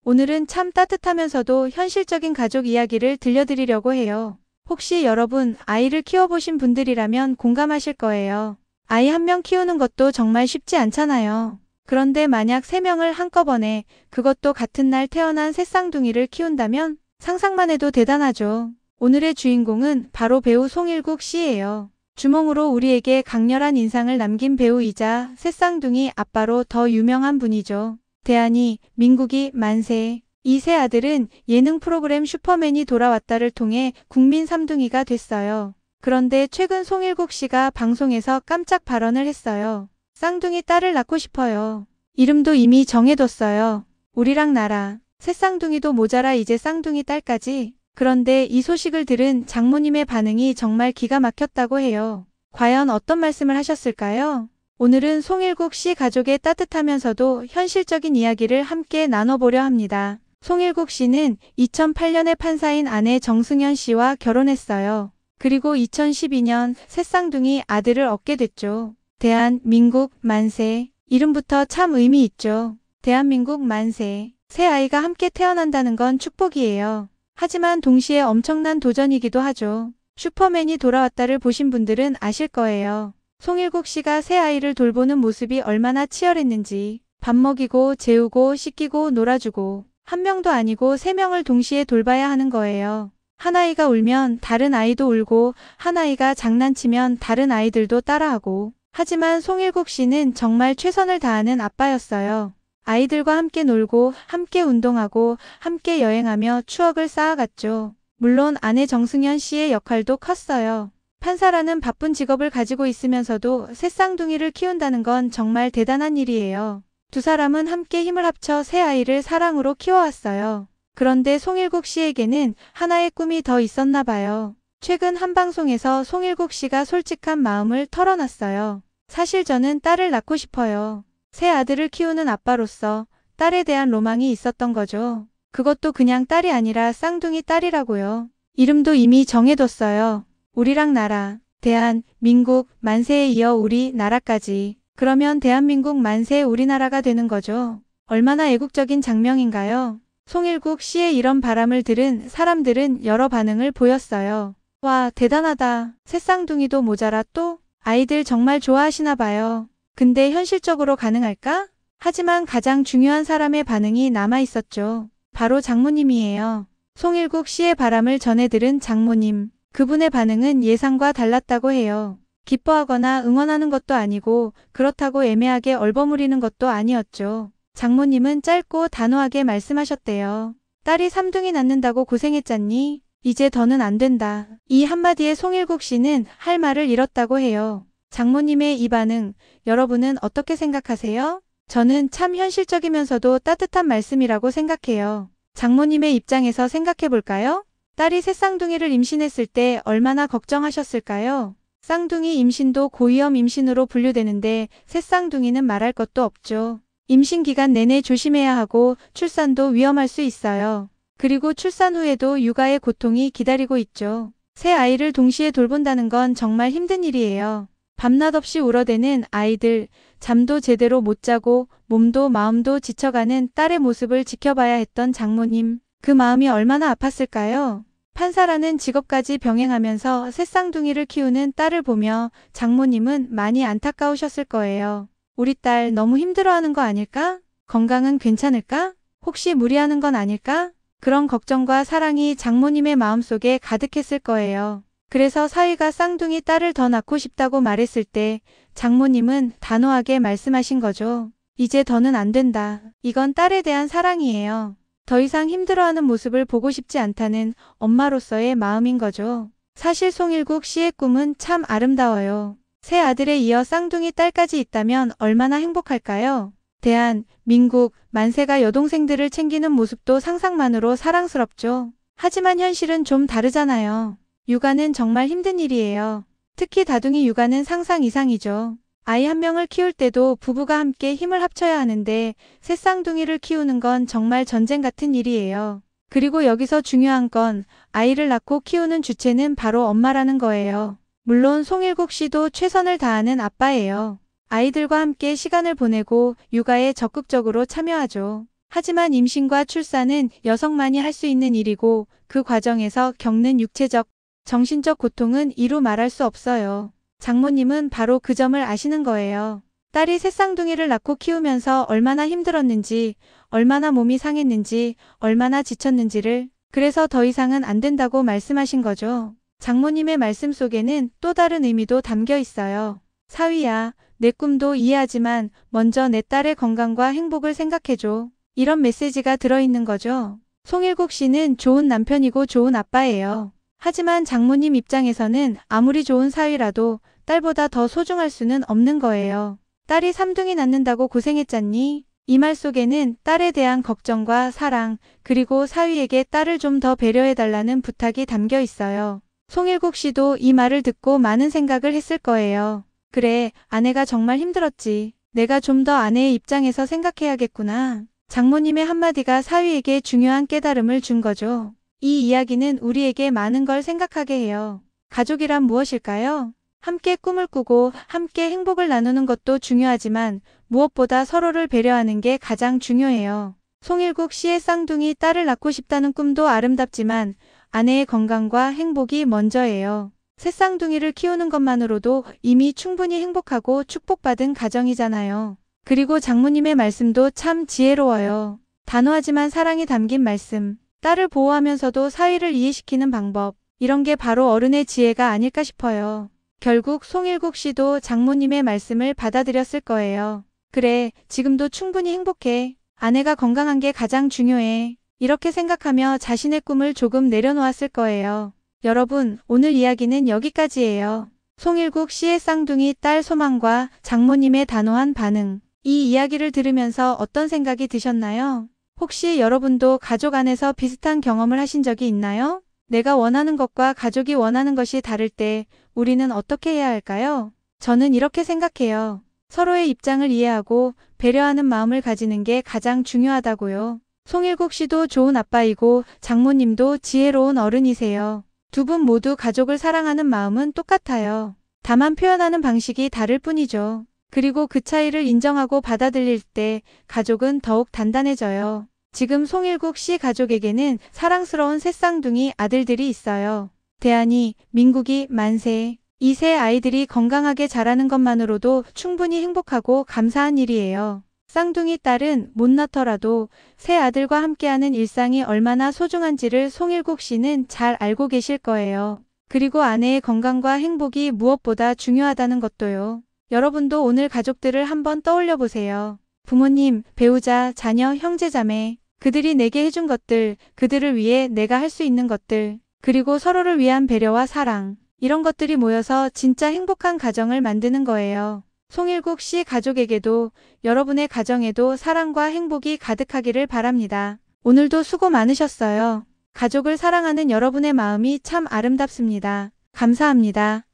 오늘은 참 따뜻하면서도 현실적인 가족 이야기를 들려드리려고 해요. 혹시 여러분 아이를 키워보신 분들이라면 공감하실 거예요. 아이 한 명 키우는 것도 정말 쉽지 않잖아요. 그런데 만약 3명을 한꺼번에, 그것도 같은 날 태어난 새 쌍둥이를 키운다면 상상만 해도 대단하죠. 오늘의 주인공은 바로 배우 송일국 씨예요. 주몽으로 우리에게 강렬한 인상을 남긴 배우이자 새 쌍둥이 아빠로 더 유명한 분이죠. 대한이, 민국이, 만세. 이 세 아들은 예능 프로그램 슈퍼맨이 돌아왔다를 통해 국민 삼둥이가 됐어요. 그런데 최근 송일국 씨가 방송에서 깜짝 발언을 했어요. 쌍둥이 딸을 낳고 싶어요. 이름도 이미 정해뒀어요. 우리랑 나라. 새 쌍둥이도 모자라 이제 쌍둥이 딸까지. 그런데 이 소식을 들은 장모님의 반응이 정말 기가 막혔다고 해요. 과연 어떤 말씀을 하셨을까요? 오늘은 송일국 씨 가족의 따뜻하면서도 현실적인 이야기를 함께 나눠보려 합니다. 송일국 씨는 2008년에 판사인 아내 정승현 씨와 결혼했어요. 그리고 2012년 새 쌍둥이 아들을 얻게 됐죠. 대한, 민국, 만세. 이름부터 참 의미 있죠. 대한민국 만세. 새 아이가 함께 태어난다는 건 축복이에요. 하지만 동시에 엄청난 도전이기도 하죠. 슈퍼맨이 돌아왔다를 보신 분들은 아실 거예요. 송일국 씨가 새 아이를 돌보는 모습이 얼마나 치열했는지. 밥 먹이고 재우고 씻기고 놀아주고 한 명도 아니고 3명을 동시에 돌봐야 하는 거예요. 한 아이가 울면 다른 아이도 울고 한 아이가 장난치면 다른 아이들도 따라하고. 하지만 송일국 씨는 정말 최선을 다하는 아빠였어요. 아이들과 함께 놀고 함께 운동하고 함께 여행하며 추억을 쌓아갔죠. 물론 아내 정승현 씨의 역할도 컸어요. 판사라는 바쁜 직업을 가지고 있으면서도 새 쌍둥이를 키운다는 건 정말 대단한 일이에요. 두 사람은 함께 힘을 합쳐 새 아이를 사랑으로 키워왔어요. 그런데 송일국 씨에게는 하나의 꿈이 더 있었나 봐요. 최근 한 방송에서 송일국 씨가 솔직한 마음을 털어놨어요. 사실 저는 딸을 낳고 싶어요. 새 아들을 키우는 아빠로서 딸에 대한 로망이 있었던 거죠. 그것도 그냥 딸이 아니라 쌍둥이 딸이라고요. 이름도 이미 정해뒀어요. 우리랑 나라. 대한, 민국, 만세에 이어 우리 나라까지. 그러면 대한민국 만세 우리나라가 되는 거죠. 얼마나 애국적인 장면인가요? 송일국 씨의 이런 바람을 들은 사람들은 여러 반응을 보였어요. 와, 대단하다. 새 쌍둥이도 모자라 또? 아이들 정말 좋아하시나 봐요. 근데 현실적으로 가능할까? 하지만 가장 중요한 사람의 반응이 남아 있었죠. 바로 장모님이에요. 송일국 씨의 바람을 전해 들은 장모님. 그분의 반응은 예상과 달랐다고 해요. 기뻐하거나 응원하는 것도 아니고 그렇다고 애매하게 얼버무리는 것도 아니었죠. 장모님은 짧고 단호하게 말씀하셨대요. 딸이 3둥이 낳는다고 고생했잖니? 이제 더는 안 된다. 이 한마디에 송일국 씨는 할 말을 잃었다고 해요. 장모님의 이 반응, 여러분은 어떻게 생각하세요? 저는 참 현실적이면서도 따뜻한 말씀이라고 생각해요. 장모님의 입장에서 생각해 볼까요? 딸이 새 쌍둥이를 임신했을 때 얼마나 걱정하셨을까요? 쌍둥이 임신도 고위험 임신으로 분류되는데 새 쌍둥이는 말할 것도 없죠. 임신 기간 내내 조심해야 하고 출산도 위험할 수 있어요. 그리고 출산 후에도 육아의 고통이 기다리고 있죠. 새 아이를 동시에 돌본다는 건 정말 힘든 일이에요. 밤낮 없이 울어대는 아이들, 잠도 제대로 못 자고 몸도 마음도 지쳐가는 딸의 모습을 지켜봐야 했던 장모님. 그 마음이 얼마나 아팠을까요? 판사라는 직업까지 병행하면서 새 쌍둥이를 키우는 딸을 보며 장모님은 많이 안타까우셨을 거예요. 우리 딸 너무 힘들어하는 거 아닐까? 건강은 괜찮을까? 혹시 무리하는 건 아닐까? 그런 걱정과 사랑이 장모님의 마음속에 가득했을 거예요. 그래서 사위가 쌍둥이 딸을 더 낳고 싶다고 말했을 때 장모님은 단호하게 말씀하신 거죠. 이제 더는 안 된다. 이건 딸에 대한 사랑이에요. 더 이상 힘들어하는 모습을 보고 싶지 않다는 엄마로서의 마음인 거죠. 사실 송일국 씨의 꿈은 참 아름다워요. 새 아들에 이어 쌍둥이 딸까지 있다면 얼마나 행복할까요? 대한, 민국, 만세가 여동생들을 챙기는 모습도 상상만으로 사랑스럽죠. 하지만 현실은 좀 다르잖아요. 육아는 정말 힘든 일이에요. 특히 다둥이 육아는 상상 이상이죠. 아이 한 명을 키울 때도 부부가 함께 힘을 합쳐야 하는데 새 쌍둥이를 키우는 건 정말 전쟁 같은 일이에요. 그리고 여기서 중요한 건 아이를 낳고 키우는 주체는 바로 엄마라는 거예요. 물론 송일국 씨도 최선을 다하는 아빠예요. 아이들과 함께 시간을 보내고 육아에 적극적으로 참여하죠. 하지만 임신과 출산은 여성만이 할 수 있는 일이고 그 과정에서 겪는 육체적, 정신적 고통은 이루 말할 수 없어요. 장모님은 바로 그 점을 아시는 거예요. 딸이 새쌍둥이를 낳고 키우면서 얼마나 힘들었는지, 얼마나 몸이 상했는지, 얼마나 지쳤는지를, 그래서 더 이상은 안 된다고 말씀하신 거죠. 장모님의 말씀 속에는 또 다른 의미도 담겨 있어요. 사위야, 내 꿈도 이해하지만 먼저 내 딸의 건강과 행복을 생각해줘. 이런 메시지가 들어있는 거죠. 송일국 씨는 좋은 남편이고 좋은 아빠예요. 하지만 장모님 입장에서는 아무리 좋은 사위라도 딸보다 더 소중할 수는 없는 거예요. 딸이 쌍둥이 낳는다고 고생했잖니? 이 말 속에는 딸에 대한 걱정과 사랑, 그리고 사위에게 딸을 좀 더 배려해달라는 부탁이 담겨 있어요. 송일국 씨도 이 말을 듣고 많은 생각을 했을 거예요. 그래, 아내가 정말 힘들었지. 내가 좀 더 아내의 입장에서 생각해야겠구나. 장모님의 한마디가 사위에게 중요한 깨달음을 준 거죠. 이 이야기는 우리에게 많은 걸 생각하게 해요. 가족이란 무엇일까요? 함께 꿈을 꾸고 함께 행복을 나누는 것도 중요하지만 무엇보다 서로를 배려하는 게 가장 중요해요. 송일국 씨의 쌍둥이 딸을 낳고 싶다는 꿈도 아름답지만 아내의 건강과 행복이 먼저예요. 새쌍둥이를 키우는 것만으로도 이미 충분히 행복하고 축복받은 가정이잖아요. 그리고 장모님의 말씀도 참 지혜로워요. 단호하지만 사랑이 담긴 말씀, 딸을 보호하면서도 사위를 이해시키는 방법, 이런 게 바로 어른의 지혜가 아닐까 싶어요. 결국 송일국 씨도 장모님의 말씀을 받아들였을 거예요. 그래, 지금도 충분히 행복해. 아내가 건강한 게 가장 중요해. 이렇게 생각하며 자신의 꿈을 조금 내려놓았을 거예요. 여러분, 오늘 이야기는 여기까지예요. 송일국 씨의 쌍둥이 딸 소망과 장모님의 단호한 반응. 이 이야기를 들으면서 어떤 생각이 드셨나요? 혹시 여러분도 가족 안에서 비슷한 경험을 하신 적이 있나요? 내가 원하는 것과 가족이 원하는 것이 다를 때 우리는 어떻게 해야 할까요? 저는 이렇게 생각해요. 서로의 입장을 이해하고 배려하는 마음을 가지는 게 가장 중요하다고요. 송일국 씨도 좋은 아빠이고 장모님도 지혜로운 어른이세요. 두 분 모두 가족을 사랑하는 마음은 똑같아요. 다만 표현하는 방식이 다를 뿐이죠. 그리고 그 차이를 인정하고 받아들일 때 가족은 더욱 단단해져요. 지금 송일국 씨 가족에게는 사랑스러운 새쌍둥이 아들들이 있어요. 대한이, 민국이, 만세. 이 세 아이들이 건강하게 자라는 것만으로도 충분히 행복하고 감사한 일이에요. 쌍둥이 딸은 못 낳더라도 새 아들과 함께하는 일상이 얼마나 소중한지를 송일국 씨는 잘 알고 계실 거예요. 그리고 아내의 건강과 행복이 무엇보다 중요하다는 것도요. 여러분도 오늘 가족들을 한번 떠올려 보세요. 부모님, 배우자, 자녀, 형제자매, 그들이 내게 해준 것들, 그들을 위해 내가 할 수 있는 것들, 그리고 서로를 위한 배려와 사랑, 이런 것들이 모여서 진짜 행복한 가정을 만드는 거예요. 송일국 씨 가족에게도 여러분의 가정에도 사랑과 행복이 가득하기를 바랍니다. 오늘도 수고 많으셨어요. 가족을 사랑하는 여러분의 마음이 참 아름답습니다. 감사합니다.